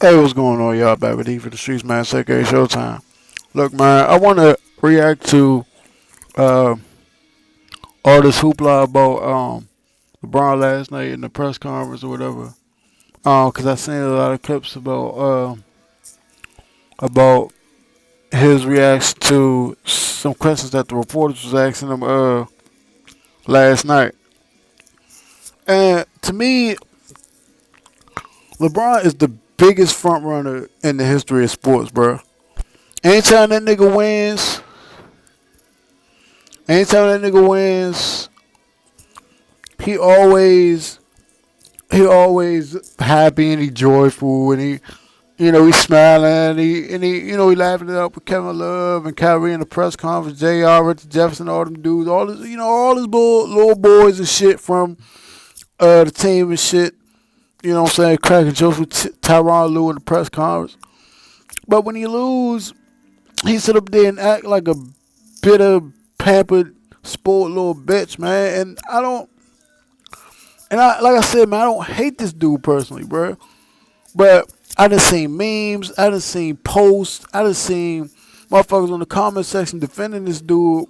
Hey, what's going on, y'all? Back with E for the Streets, man. Second Showtime. Look, man, I want to react to uh, all this hoopla about LeBron last night in the press conference or whatever. Cause I seen a lot of clips about his reaction to some questions that the reporters was asking him last night. And to me, LeBron is the biggest front runner in the history of sports, bro. Anytime that nigga wins, anytime that nigga wins, he always he always happy and he joyful and he's smiling and he laughing it up with Kevin Love and Kyrie in the press conference, Jr. Richard Jefferson, all them dudes, all his little boys and shit from the team and shit. You know what I'm saying? Cracking jokes with Tyronn Lue in the press conference. But when he lose, he sit up there and act like a bitter, pampered, spoiled little bitch, man. And like I said, man, I don't hate this dude personally, bro. But I done seen memes, I done seen posts, I done seen motherfuckers on the comment section defending this dude.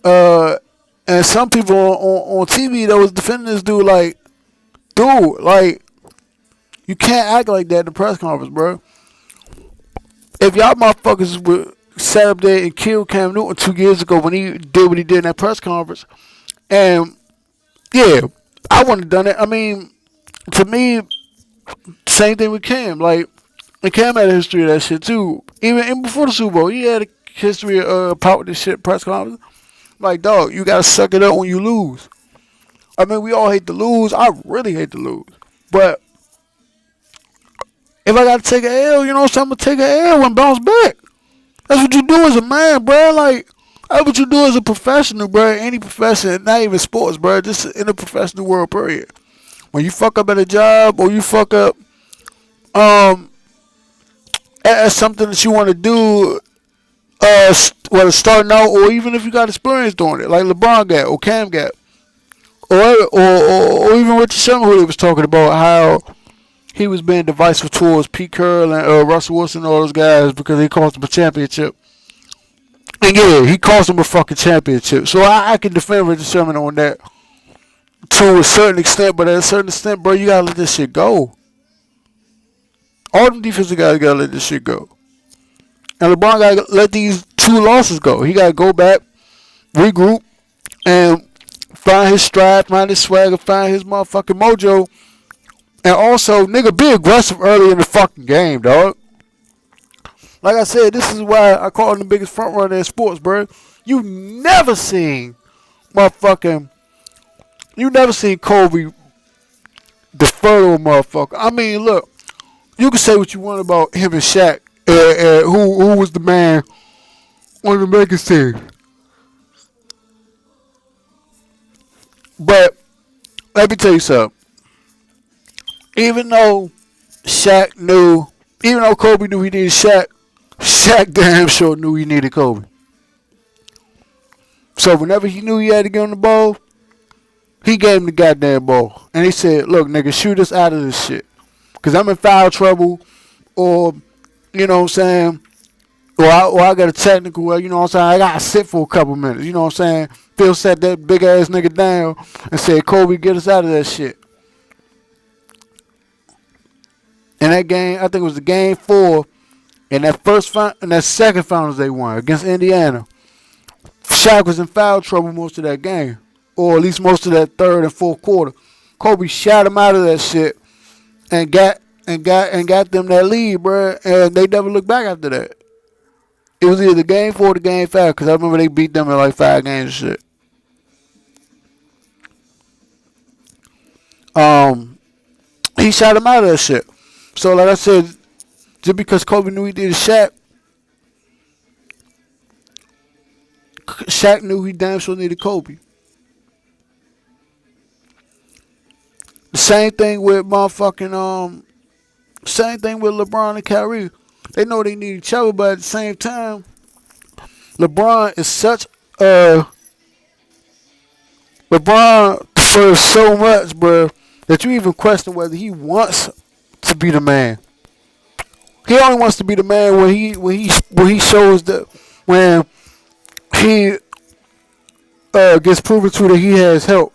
And some people on TV that was defending this dude like, dude, like, you can't act like that in the press conference, bro. If y'all motherfuckers would sat up there and killed Cam Newton 2 years ago when he did what he did in that press conference, and yeah, I wouldn't have done it. I mean, to me, same thing with Cam. Like, and Cam had a history of that shit too. Even before the Super Bowl, he had a history of power this shit press conference. Like, dog, you gotta suck it up when you lose. I mean, we all hate to lose. I really hate to lose. But if I gotta take a L, you know what I'm saying? I'm gonna take a L and bounce back. That's what you do as a man, bro. Like, that's what you do as a professional, bro. Any profession, not even sports, bro. Just in the professional world, period. When you fuck up at a job or you fuck up at something that you want to do, whether starting out or even if you got experience doing it, like LeBron got or Cam got, or even Richard Sherman, who they was talking about how he was being divisive towards Pete Carroll and Russell Wilson and all those guys because he cost them a championship. And yeah, he cost them a fucking championship. So I can defend Richard Sherman on that to a certain extent, but at a certain extent, bro, you gotta let this shit go. All them defensive guys gotta let this shit go. And LeBron gotta let these 2 losses go. He gotta go back, regroup, and find his stride, find his swagger, find his motherfucking mojo. And also, nigga, be aggressive early in the fucking game, dog. Like I said, this is why I call him the biggest front runner in sports, bro. You never seen Kobe defer to a motherfucker. I mean, look, you can say what you want about him and Shaq, who was the man on the Lakers team. But let me tell you something. Even though Kobe knew he needed Shaq, Shaq damn sure knew he needed Kobe. So whenever he knew he had to get on the ball, he gave him the goddamn ball. And he said, look, nigga, shoot us out of this shit. Because I'm in foul trouble, or, you know what I'm saying, or I got a technical, you know what I'm saying, I got to sit for a couple minutes, you know what I'm saying. Phil sat that big ass nigga down and said, Kobe, get us out of that shit. In that game, I think it was the game 4, in that second finals they won against Indiana. Shaq was in foul trouble most of that game, or at least most of that third and fourth quarter. Kobe shot him out of that shit and got them that lead, bro. And they never looked back after that. It was either game 4 or game 5, because I remember they beat them in like 5 games and shit. He shot him out of that shit. So like I said, just because Kobe knew he did Shaq knew he damn sure needed Kobe. The same thing with same thing with LeBron and Kyrie. They know they need each other, but at the same time, LeBron is LeBron deserves so much, bro, that you even question whether he wants to be the man. He only wants to be the man when he shows that when he gets proven to that he has help.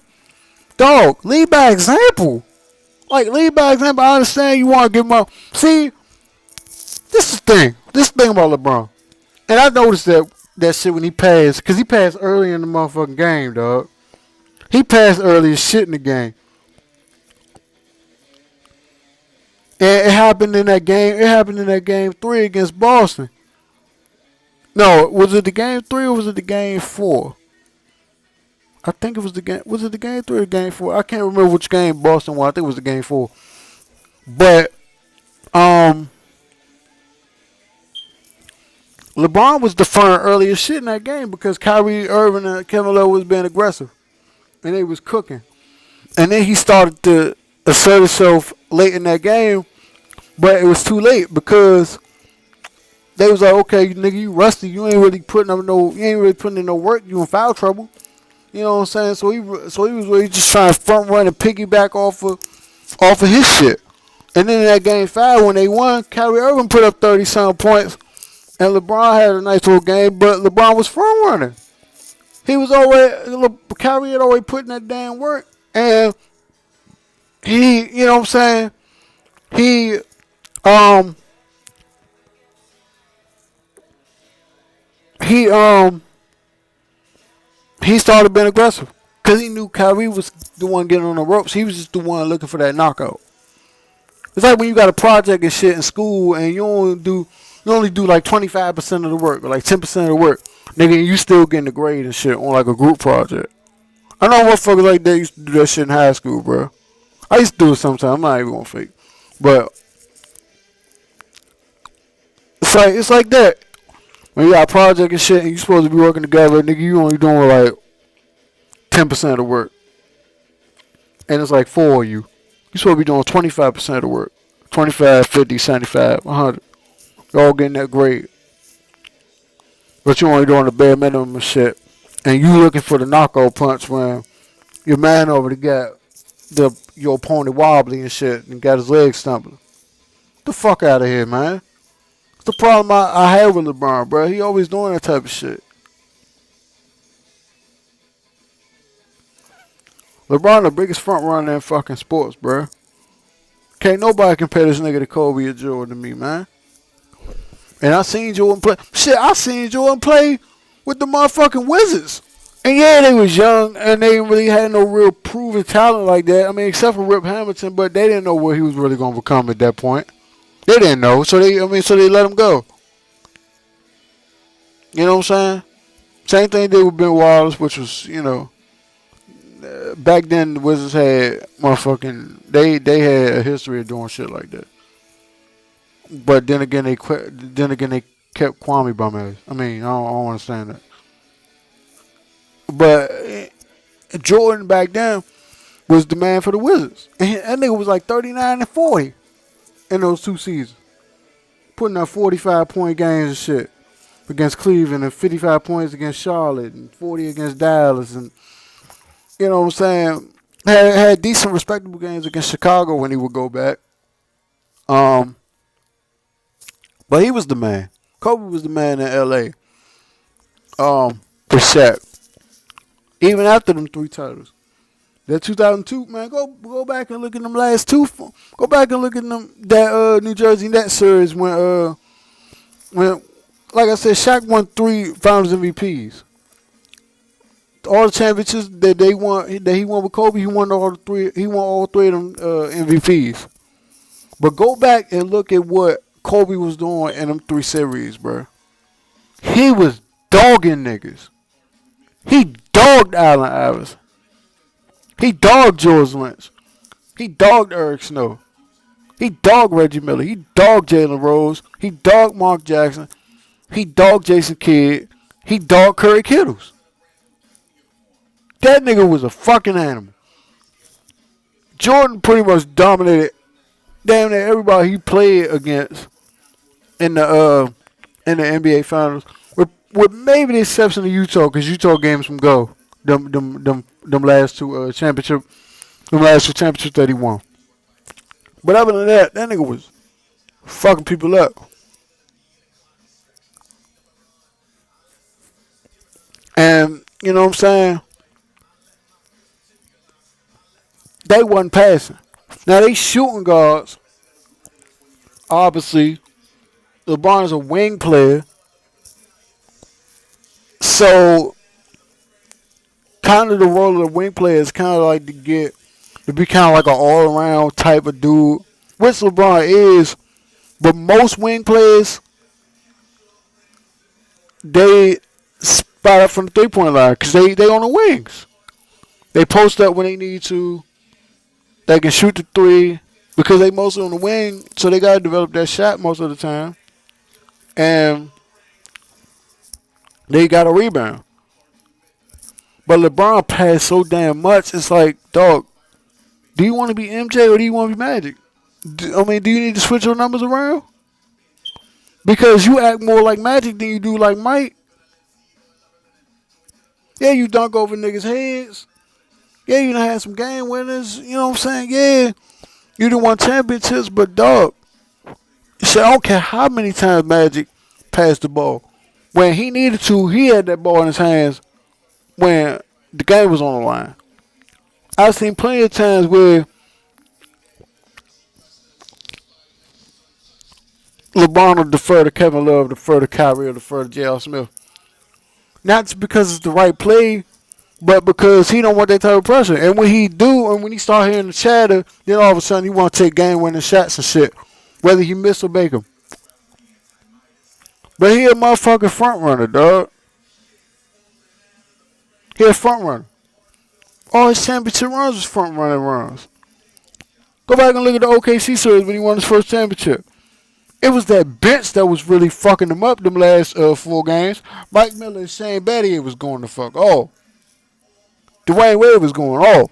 Dog, lead by example. Like lead by example. I understand you want to give him up. See, this is the thing. This thing about LeBron. And I noticed that shit when he passed, because he passed early in the motherfucking game, dog. He passed early as shit in the game. And it happened in that game. It happened in that game 3 against Boston. No, was it the game 3 or was it the game 4? I think it was the game. Was it the game 3 or game 4? I can't remember which game Boston won. I think it was the game 4. But LeBron was deferring early as shit in that game because Kyrie Irving and Kevin Love was being aggressive. And they was cooking. And then he started to assert himself late in that game, but it was too late because they was like, okay, nigga, you rusty. You ain't really putting in no work. You in foul trouble. You know what I'm saying? So he was really just trying to front run and piggyback off of his shit. And then in that game 5 when they won, Kyrie Irving put up 30-something points, and LeBron had a nice little game, but LeBron was front running. He was already Kyrie had already put in that damn work, and he, you know what I'm saying? He started being aggressive because he knew Kyrie was the one getting on the ropes. He was just the one looking for that knockout. It's like when you got a project and shit in school and you only do like 25% of the work or like 10% of the work. Nigga, you still getting the grade and shit on like a group project. I know motherfuckers like that used to do that shit in high school, bro. I used to do it sometimes. I'm not even gonna fake. But it's like that. When you got a project and shit and you supposed to be working together, nigga, you only doing like 10% of the work. And it's like 4 of you. You supposed to be doing 25% of the work. 25, 50, 75, 100. You all getting that grade. But you only doing the bare minimum and shit. And you looking for the knockout punch when your man over there got your opponent wobbly and shit and got his legs stumbling. Get the fuck out of here, man. It's the problem I have with LeBron, bro. He always doing that type of shit. LeBron the biggest front runner in fucking sports, bro. Can't nobody compare this nigga to Kobe or Jordan to me, man. And I seen Jordan play. Shit, I seen Jordan play with the motherfucking Wizards. And yeah, they was young and they really had no real proven talent like that. I mean, except for Rip Hamilton, but they didn't know what he was really going to become at that point. They didn't know, so they let him go. You know what I'm saying? Same thing they did with Ben Wallace, which was, you know, back then the Wizards had motherfucking they had a history of doing shit like that. But then again, they quit. Then again, they kept Kwame bum ass. I mean, I don't understand that. But Jordan back then was the man for the Wizards, and that nigga was like 39 and 40 in those 2 seasons, putting up 45-point games and shit against Cleveland, and 55 points against Charlotte, and 40 against Dallas, and you know what I'm saying. Had decent, respectable games against Chicago when he would go back. But he was the man. Kobe was the man in L.A. For Shaq. Even after them 3 titles. That 2002, man, go back and look at them last 2. Go back and look at them that New Jersey Nets series when like I said, Shaq won 3 Finals MVPs. All the championships that he won with Kobe, he won all 3 of them MVPs. But go back and look at what Kobe was doing in them 3 series, bro. He was dogging niggas. He dogged Allen Iverson. He dogged George Lynch. He dogged Eric Snow. He dogged Reggie Miller. He dogged Jalen Rose. He dogged Mark Jackson. He dogged Jason Kidd. He dogged Curry Kittles. That nigga was a fucking animal. Jordan pretty much dominated damn near everybody he played against in the NBA Finals, with maybe the exception of Utah, because Utah games from go. Them last 2 championships that he won. But other than that, that nigga was fucking people up. And you know what I'm saying? They wasn't passing. Now they shooting guards. Obviously, LeBron is a wing player, so kind of the role of the wing player is kind of like to be kind of like an all around type of dude, which LeBron is. But most wing players, they spot up from the 3 point line because they on the wings. They post up when they need to. They can shoot the three because they mostly on the wing, so they gotta develop that shot most of the time, and they got a rebound. But LeBron passed so damn much. It's like, dog, do you want to be MJ or do you want to be Magic? I mean, do you need to switch your numbers around? Because you act more like Magic than you do like Mike. Yeah, you dunk over niggas' heads. Yeah, you done had some game winners. You know what I'm saying? Yeah, you done won championships, but dog, shit, I don't care how many times Magic passed the ball. When he needed to, he had that ball in his hands when the game was on the line. I've seen plenty of times where LeBron will defer to Kevin Love, defer to Kyrie, or defer to J.R. Smith. Not because it's the right play, but because he don't want that type of pressure. And when he do, and when he start hearing the chatter, then all of a sudden he want to take game-winning shots and shit, whether he miss or make them. But he a motherfucking front runner, dog. He a front runner. All his championship runs was front running runs. Go back and look at the OKC series when he won his first championship. It was that bench that was really fucking them up them last 4 games. Mike Miller and Shane Battier was going to fuck off. Dwayne Wade was going off.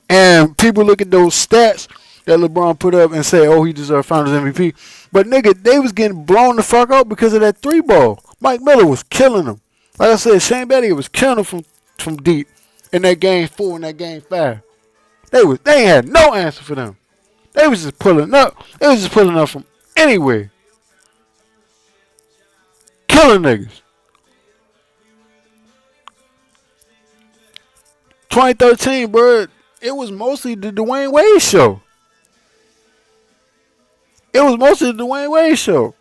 And people look at those stats that LeBron put up and say, oh, he deserved Finals MVP. But nigga, they was getting blown the fuck up because of that 3-ball. Mike Miller was killing them. Like I said, Shane Battier was killing them from deep in that game 4 and that game 5. They had no answer for them. They was just pulling up. They was just pulling up from anywhere. Killing niggas. 2013, bro, it was mostly the Dwayne Wade show. It was mostly the Dwayne Wade show.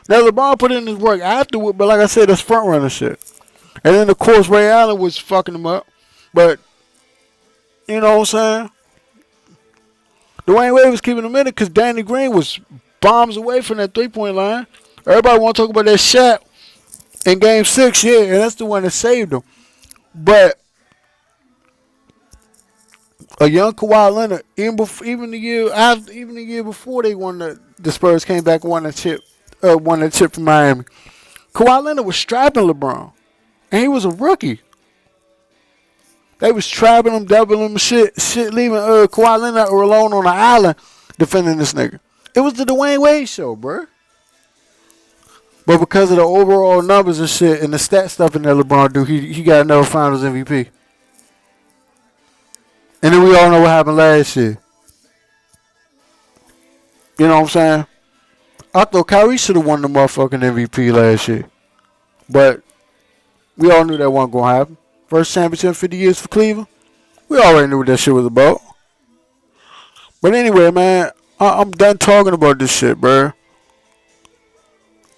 Now, LeBron put in his work afterward, but like I said, that's front runner shit. And then, of course, Ray Allen was fucking him up. But, you know what I'm saying? Dwayne Wade was keeping him in it because Danny Green was bombs away from that 3-point line. Everybody want to talk about that shot in Game 6, yeah, and that's the one that saved him. But a young Kawhi Leonard, even the year before they won the Spurs came back and won that chip from Miami. Kawhi Leonard was strapping LeBron, and he was a rookie. They was trapping him, doubling him, shit, leaving Kawhi Leonard alone on the island defending this nigga. It was the Dwayne Wade show, bro. But because of the overall numbers and shit and the stat stuff in that LeBron do, he got another Finals MVP. And then we all know what happened last year. You know what I'm saying? I thought Kyrie should have won the motherfucking MVP last year. But we all knew that wasn't going to happen. First championship in 50 years for Cleveland. We already knew what that shit was about. But anyway, man, I'm done talking about this shit, bro.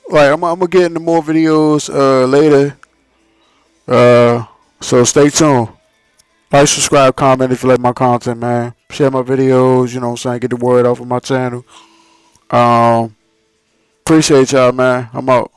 Like, I'm going to get into more videos later. So stay tuned. Like, subscribe, comment if you like my content, man. Share my videos, you know what I'm saying? Get the word out of my channel. Appreciate y'all, man. I'm out.